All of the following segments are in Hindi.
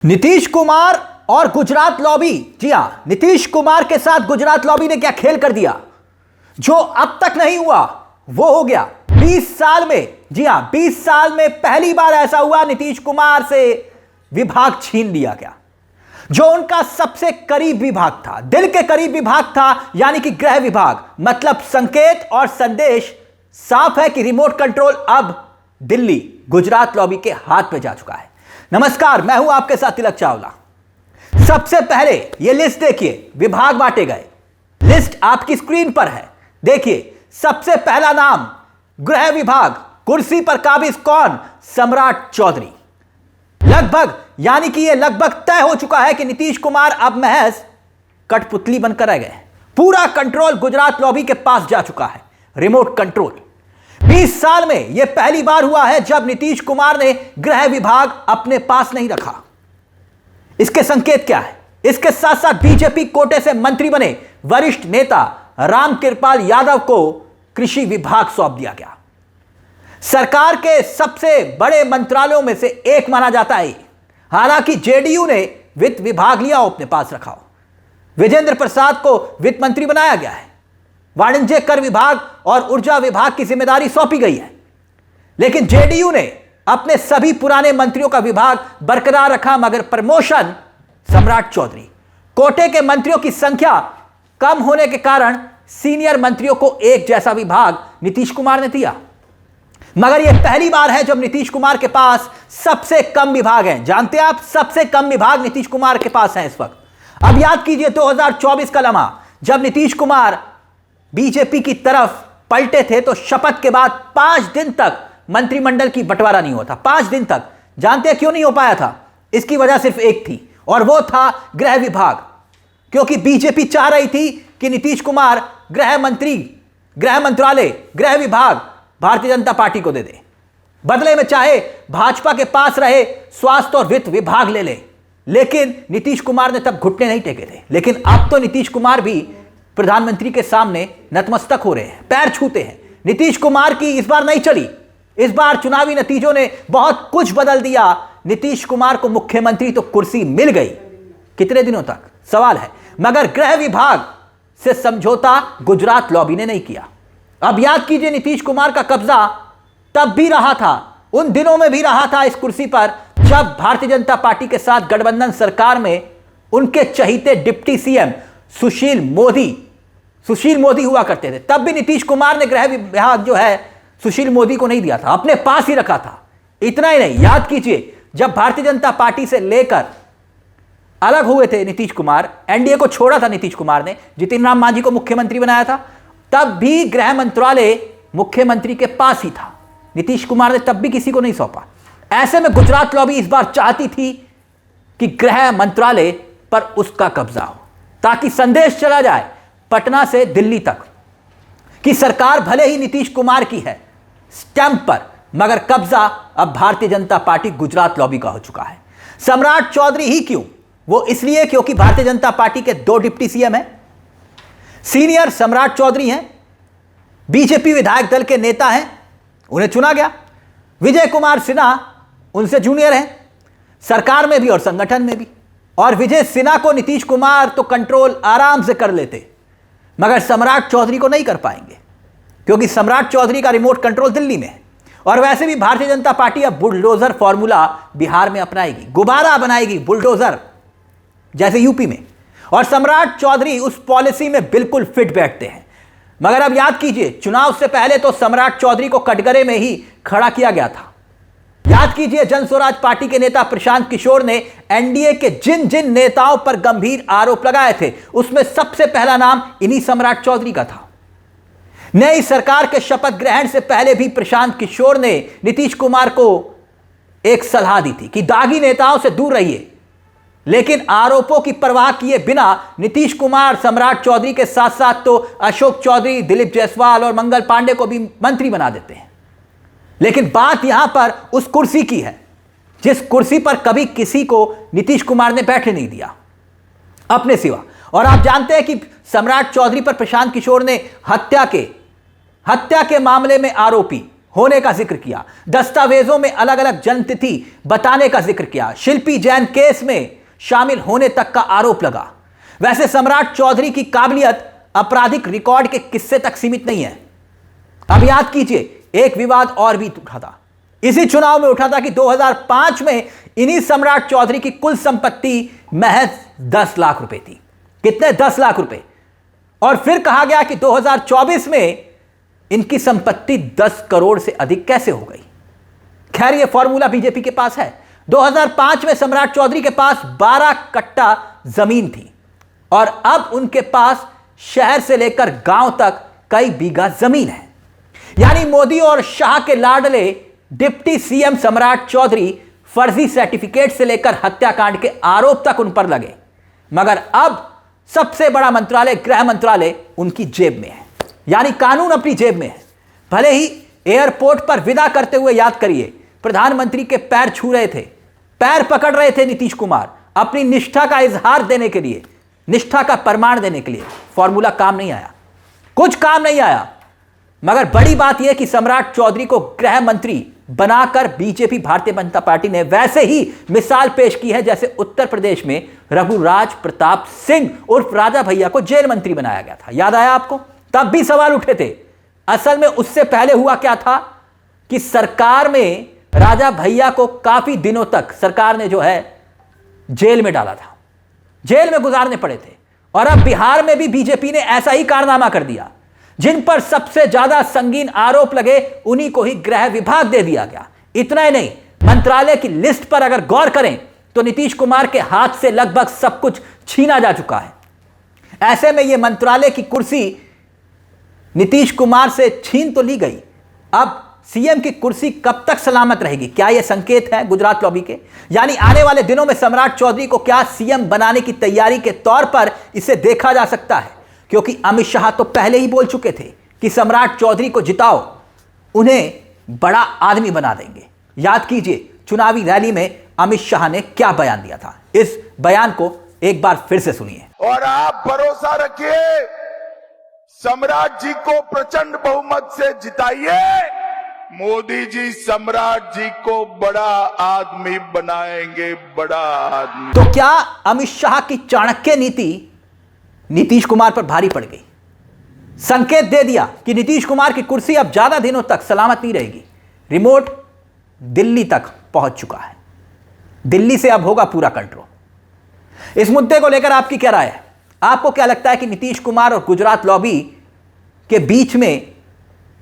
नीतीश कुमार और गुजरात लॉबी। जी हां, नीतीश कुमार के साथ गुजरात लॉबी ने क्या खेल कर दिया। जो अब तक नहीं हुआ वो हो गया 20 साल में। जी हां, 20 साल में पहली बार ऐसा हुआ नीतीश कुमार से विभाग छीन लिया गया जो उनका सबसे करीब विभाग था, दिल के करीब विभाग था, यानी कि गृह विभाग। मतलब संकेत और संदेश साफ है कि रिमोट कंट्रोल अब दिल्ली गुजरात लॉबी के हाथ में जा चुका है। नमस्कार, मैं हूं आपके साथ तिलक चावला। सबसे पहले यह लिस्ट देखिए, विभाग बांटे गए। लिस्ट आपकी स्क्रीन पर है, देखिए। सबसे पहला नाम गृह विभाग, कुर्सी पर काबिज कौन? सम्राट चौधरी। लगभग, यानी कि यह लगभग तय हो चुका है कि नीतीश कुमार अब महज कठपुतली बनकर रह गए। पूरा कंट्रोल गुजरात लॉबी के पास जा चुका है, रिमोट कंट्रोल। 20 साल में यह पहली बार हुआ है जब नीतीश कुमार ने गृह विभाग अपने पास नहीं रखा। इसके संकेत क्या है? इसके साथ साथ बीजेपी कोटे से मंत्री बने वरिष्ठ नेता रामकृपाल यादव को कृषि विभाग सौंप दिया गया। सरकार के सबसे बड़े मंत्रालयों में से एक माना जाता है। हालांकि जेडीयू ने वित्त विभाग लिया हो, अपने पास रखा हो। विजेंद्र प्रसाद को वित्त मंत्री बनाया गया है। वाणिज्य कर विभाग और ऊर्जा विभाग की जिम्मेदारी सौंपी गई है। लेकिन जेडीयू ने अपने सभी पुराने मंत्रियों का विभाग बरकरार रखा, मगर प्रमोशन सम्राट चौधरी। कोटे के मंत्रियों की संख्या कम होने के कारण सीनियर मंत्रियों को एक जैसा विभाग नीतीश कुमार ने दिया। मगर यह पहली बार है जब नीतीश कुमार के पास सबसे कम विभाग हैं। जानते हैं आप, सबसे कम विभाग नीतीश कुमार के पास हैं इस वक्त। अब याद कीजिए 2024 का लम्हा, जब नीतीश कुमार बीजेपी की तरफ पलटे थे तो शपथ के बाद 5 दिन तक मंत्रिमंडल की बंटवारा नहीं होता। 5 दिन तक। जानते हैं क्यों नहीं हो पाया था? इसकी वजह सिर्फ एक थी, और वो था गृह विभाग। क्योंकि बीजेपी चाह रही थी कि नीतीश कुमार गृह मंत्री, गृह मंत्रालय, गृह विभाग भारतीय जनता पार्टी को दे दे। बदले में चाहे भाजपा के पास रहे स्वास्थ्य और वित्त विभाग ले ले। लेकिन नीतीश कुमार ने तब घुटने नहीं टेके थे। लेकिन अब तो नीतीश कुमार भी प्रधानमंत्री के सामने नतमस्तक हो रहे हैं, पैर छूते हैं। नीतीश कुमार की इस बार नहीं चली। इस बार चुनावी नतीजों ने बहुत कुछ बदल दिया। नीतीश कुमार को मुख्यमंत्री तो कुर्सी मिल गई, कितने दिनों तक सवाल है, मगर गृह विभाग से समझौता गुजरात लॉबी ने नहीं किया। अब याद कीजिए, नीतीश कुमार का कब्जा तब भी रहा था, उन दिनों में भी रहा था इस कुर्सी पर, जब भारतीय जनता पार्टी के साथ गठबंधन सरकार में उनके चहीते डिप्टी सीएम सुशील मोदी हुआ करते थे। तब भी नीतीश कुमार ने गृह विभाग जो है सुशील मोदी को नहीं दिया था, अपने पास ही रखा था। इतना ही नहीं, याद कीजिए जब भारतीय जनता पार्टी से लेकर अलग हुए थे नीतीश कुमार, एनडीए को छोड़ा था नीतीश कुमार ने, जितिन राम मांझी को मुख्यमंत्री बनाया था, तब भी गृह मंत्रालय मुख्यमंत्री के पास ही था। नीतीश कुमार ने तब भी किसी को नहीं सौंपा। ऐसे में गुजरात लॉबी इस बार चाहती थी कि गृह मंत्रालय पर उसका कब्जा हो, ताकि संदेश चला जाए पटना से दिल्ली तक कि सरकार भले ही नीतीश कुमार की है स्टैंप पर, मगर कब्जा अब भारतीय जनता पार्टी गुजरात लॉबी का हो चुका है। सम्राट चौधरी ही क्यों? वो इसलिए क्योंकि भारतीय जनता पार्टी के 2 डिप्टी सीएम हैं। सीनियर सम्राट चौधरी हैं, बीजेपी विधायक दल के नेता हैं, उन्हें चुना गया। विजय कुमार सिन्हा उनसे जूनियर हैं, सरकार में भी और संगठन में भी। और विजय सिन्हा को नीतीश कुमार तो कंट्रोल आराम से कर लेते, मगर सम्राट चौधरी को नहीं कर पाएंगे, क्योंकि सम्राट चौधरी का रिमोट कंट्रोल दिल्ली में है। और वैसे भी भारतीय जनता पार्टी अब बुलडोजर फॉर्मूला बिहार में अपनाएगी, गुब्बारा बनाएगी बुलडोजर जैसे यूपी में। और सम्राट चौधरी उस पॉलिसी में बिल्कुल फिट बैठते हैं। मगर अब याद कीजिए, चुनाव से पहले तो सम्राट चौधरी को कटघरे में ही खड़ा किया गया था। याद कीजिए, जन स्वराज पार्टी के नेता प्रशांत किशोर ने एनडीए के जिन जिन नेताओं पर गंभीर आरोप लगाए थे, उसमें सबसे पहला नाम इन्हीं सम्राट चौधरी का था। नई सरकार के शपथ ग्रहण से पहले भी प्रशांत किशोर ने नीतीश कुमार को एक सलाह दी थी कि दागी नेताओं से दूर रहिए। लेकिन आरोपों की परवाह किए बिना नीतीश कुमार सम्राट चौधरी के साथ साथ तो अशोक चौधरी, दिलीप जायसवाल और मंगल पांडे को भी मंत्री बना देते हैं। लेकिन बात यहां पर उस कुर्सी की है जिस कुर्सी पर कभी किसी को नीतीश कुमार ने बैठने नहीं दिया अपने सिवा। और आप जानते हैं कि सम्राट चौधरी पर प्रशांत किशोर ने हत्या के मामले में आरोपी होने का जिक्र किया, दस्तावेजों में अलग अलग जन्मतिथि बताने का जिक्र किया, शिल्पी जैन केस में शामिल होने तक का आरोप लगा। वैसे सम्राट चौधरी की काबिलियत आपराधिक रिकॉर्ड के किस्से तक सीमित नहीं है। अब याद कीजिए, एक विवाद और भी उठा था, इसी चुनाव में उठा था कि 2005 में इन्हीं सम्राट चौधरी की कुल संपत्ति महज 10 लाख रुपए थी। कितने? 10 लाख रुपए। और फिर कहा गया कि 2024 में इनकी संपत्ति 10 करोड़ से अधिक कैसे हो गई। खैर, यह फॉर्मूला बीजेपी के पास है। 2005 में सम्राट चौधरी के पास 12 कट्टा जमीन थी और अब उनके पास शहर से लेकर गांव तक कई बीघा जमीन है। यानी मोदी और शाह के लाडले डिप्टी सीएम सम्राट चौधरी फर्जी सर्टिफिकेट से लेकर हत्याकांड के आरोप तक उन पर लगे, मगर अब सबसे बड़ा मंत्रालय गृह मंत्रालय उनकी जेब में है, यानी कानून अपनी जेब में है। भले ही एयरपोर्ट पर विदा करते हुए याद करिए, प्रधानमंत्री के पैर छू रहे थे, पैर पकड़ रहे थे नीतीश कुमार अपनी निष्ठा का इजहार देने के लिए, निष्ठा का प्रमाण देने के लिए। फॉर्मूला काम नहीं आया, कुछ काम नहीं आया। मगर बड़ी बात यह कि सम्राट चौधरी को गृह मंत्री बनाकर बीजेपी भारतीय जनता पार्टी ने वैसे ही मिसाल पेश की है जैसे उत्तर प्रदेश में रघुराज प्रताप सिंह उर्फ राजा भैया को जेल मंत्री बनाया गया था। याद आया आपको? तब भी सवाल उठे थे। असल में उससे पहले हुआ क्या था कि सरकार में राजा भैया को काफी दिनों तक सरकार ने जो है जेल में डाला था, जेल में गुजारने पड़े थे। और अब बिहार में भी बीजेपी ने ऐसा ही कारनामा कर दिया। जिन पर सबसे ज्यादा संगीन आरोप लगे उन्हीं को ही गृह विभाग दे दिया गया। इतना ही नहीं, मंत्रालय की लिस्ट पर अगर गौर करें तो नीतीश कुमार के हाथ से लगभग सब कुछ छीना जा चुका है। ऐसे में यह मंत्रालय की कुर्सी नीतीश कुमार से छीन तो ली गई, अब सीएम की कुर्सी कब तक सलामत रहेगी? क्या यह संकेत है गुजरात लॉबी के? यानी आने वाले दिनों में सम्राट चौधरी को क्या सीएम बनाने की तैयारी के तौर पर इसे देखा जा सकता है? क्योंकि अमित शाह तो पहले ही बोल चुके थे कि सम्राट चौधरी को जिताओ, उन्हें बड़ा आदमी बना देंगे। याद कीजिए, चुनावी रैली में अमित शाह ने क्या बयान दिया था। इस बयान को एक बार फिर से सुनिए। और आप भरोसा रखिए, सम्राट जी को प्रचंड बहुमत से जिताइए, मोदी जी सम्राट जी को बड़ा आदमी बनाएंगे, बड़ा आदमी। तो क्या अमित शाह की चाणक्य नीति नीतीश कुमार पर भारी पड़ गई? संकेत दे दिया कि नीतीश कुमार की कुर्सी अब ज्यादा दिनों तक सलामत नहीं रहेगी। रिमोट दिल्ली तक पहुंच चुका है, दिल्ली से अब होगा पूरा कंट्रोल। इस मुद्दे को लेकर आपकी क्या राय है? आपको क्या लगता है कि नीतीश कुमार और गुजरात लॉबी के बीच में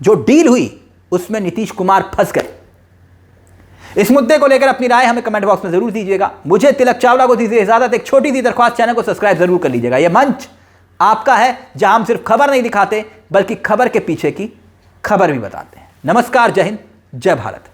जो डील हुई उसमें नीतीश कुमार फंस गए? इस मुद्दे को लेकर अपनी राय हमें कमेंट बॉक्स में जरूर दीजिएगा। मुझे तिलक चावला को दीजिए इजाजत। एक छोटी सी दरख्वास्त, चैनल को सब्सक्राइब जरूर कर लीजिएगा। यह मंच आपका है जहां हम सिर्फ खबर नहीं दिखाते बल्कि खबर के पीछे की खबर भी बताते हैं। नमस्कार, जय हिंद, जय भारत।